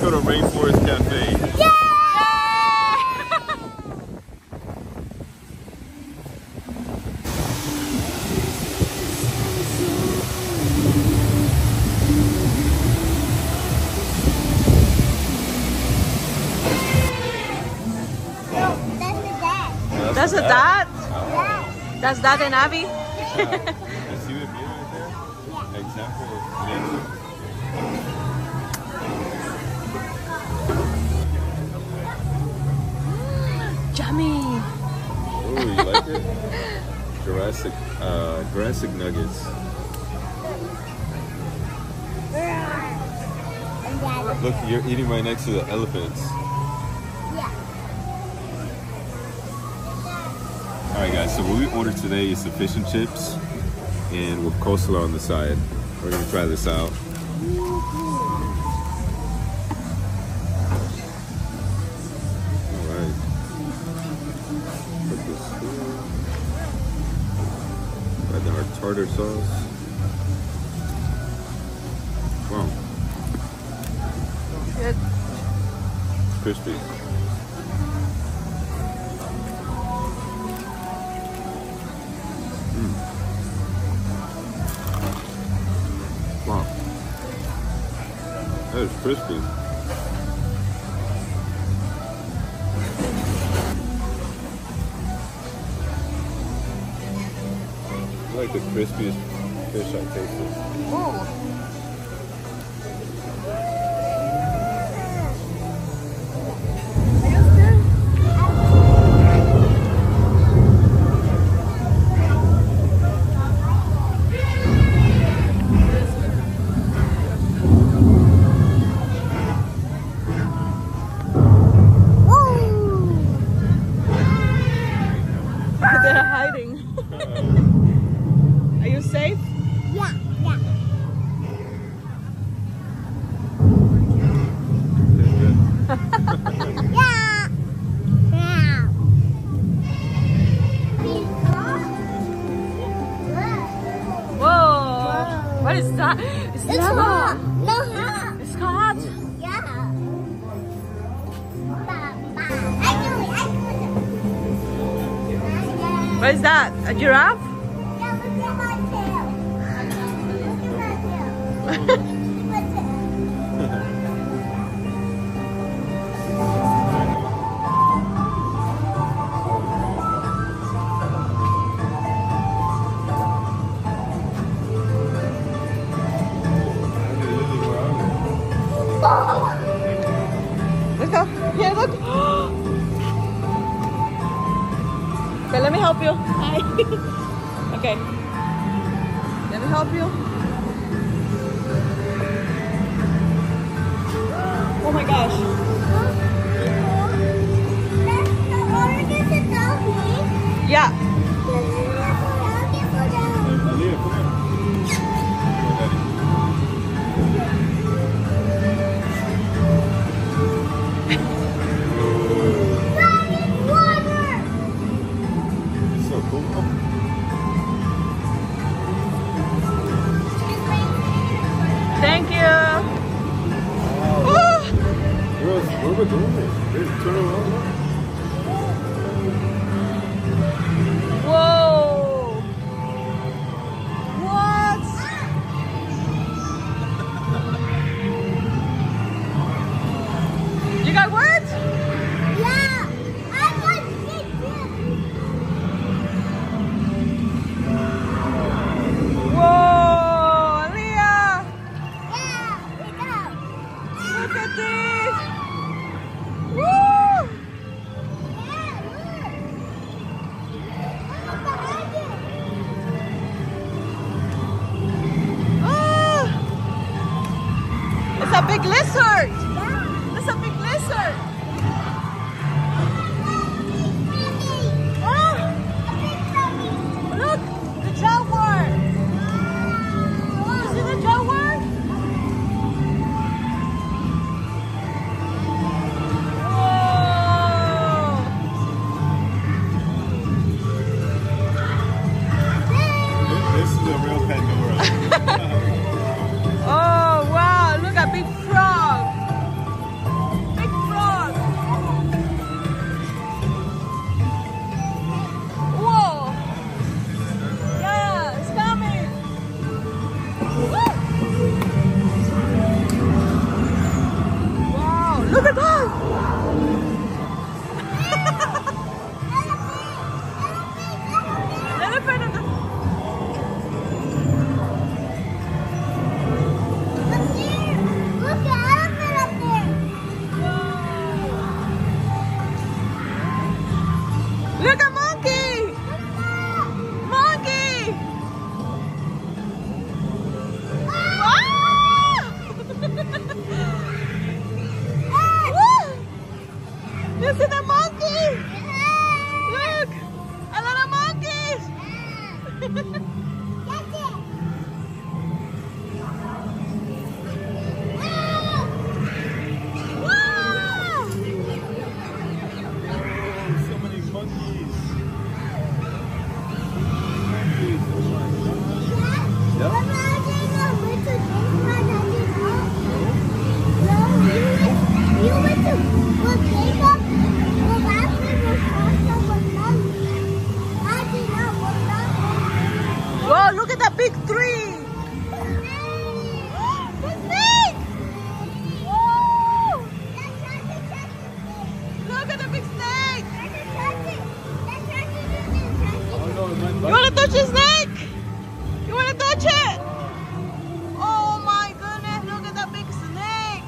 go to Rainforest Cafe. Yeah! That's a dad? Oh. That's Dad and Abby? You see what it right there? Yeah. Example of nature. Yummy! Oh, you like it? Jurassic nuggets. Look, you're eating right next to the elephants. Alright guys, so what we ordered today is the fish and chips and with coleslaw on the side. We're gonna try this out. Alright. Put this here. Add our tartar sauce. Wow. Good. Crispy. Wow. That is crispy. It's like the crispiest fish I've tasted. Ooh. They're hiding. Are you safe? Yeah. Whoa! What is that? It's lava. No, It's hot. yeah. What is that? A giraffe? Yeah, look at my tail. Look at my tail. Let's go. Here, look. Okay, let me help you. Hi. Okay. Let me help you. Oh my gosh. Yeah. Thank you. What are we doing? Turn around. Whoa. What? You got what? Yeah, I want big Whoa, Leah. Yeah, we go. Look at this. Woo. Yeah, look. Look behind you. Ah. It's a big lizard. Yeah. It's a big lizard. Baby. Ah. A big baby. Look, the jaguar. You see the jaguar? Whoa. This is a real Pandora. Oh wow, look at big frog. Look at monkey! Monkey! Ah! Woo! You see the monkey? Look! A lot of monkeys! Whoa, look at that big tree! The snake! Woo! Look at the big snake! You want to touch the snake? You want to touch it? Oh my goodness, look at that big snake!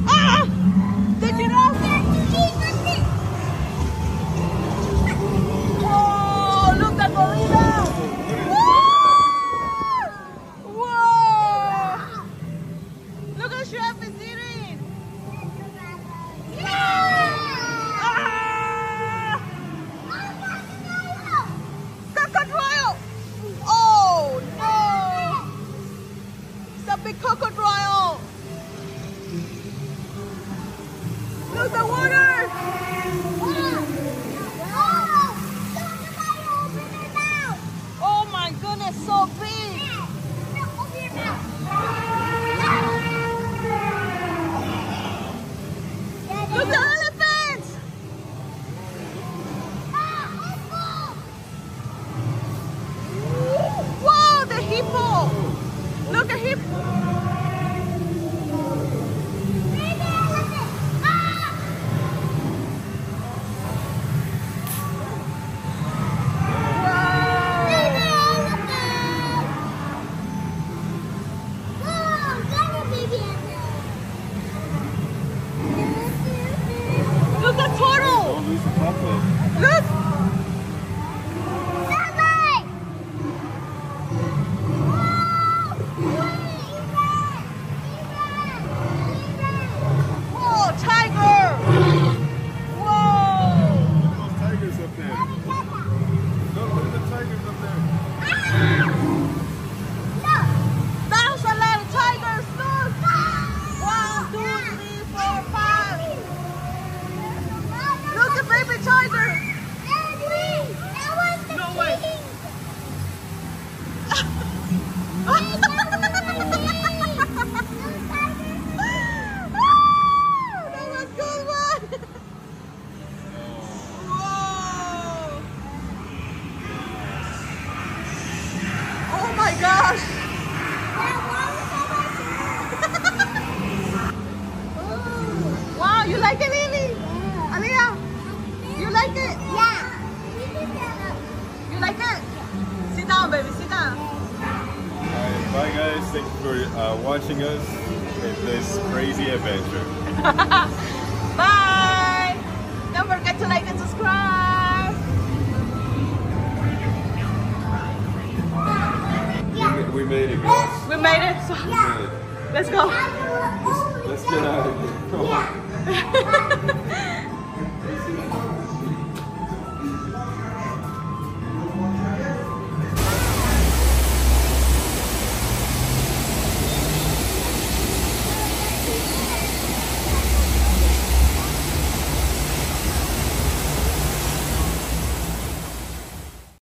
Ah! Did you know? Oh, look at gorilla! Woo! Whoa! Look at the giraffe is eating! Ah! Crocodile! Oh no! It's a big crocodile! Look the water! Oh my goodness, so big! Look the elephants! Whoa, the hippo! Look at hippo! Look at turtle! Don't lose the buffalo. Look! Whoa, tiger! Whoa! Those tigers up there. Look at the tigers up there. That's a lot of tigers! Look! 1, 2, 3, 4, 5! Look at baby tiger! No way! That was good one! Whoa! Oh my gosh! Wow, you like it, Lily? Aliyah, you like it? You like it? Sit down, baby, sit down. Alright, bye guys. Thank you for watching us with this crazy adventure. Bye! Don't forget to like and subscribe. We made it, guys. We made it, so We made it. let's go. Let's get out of here. Come on.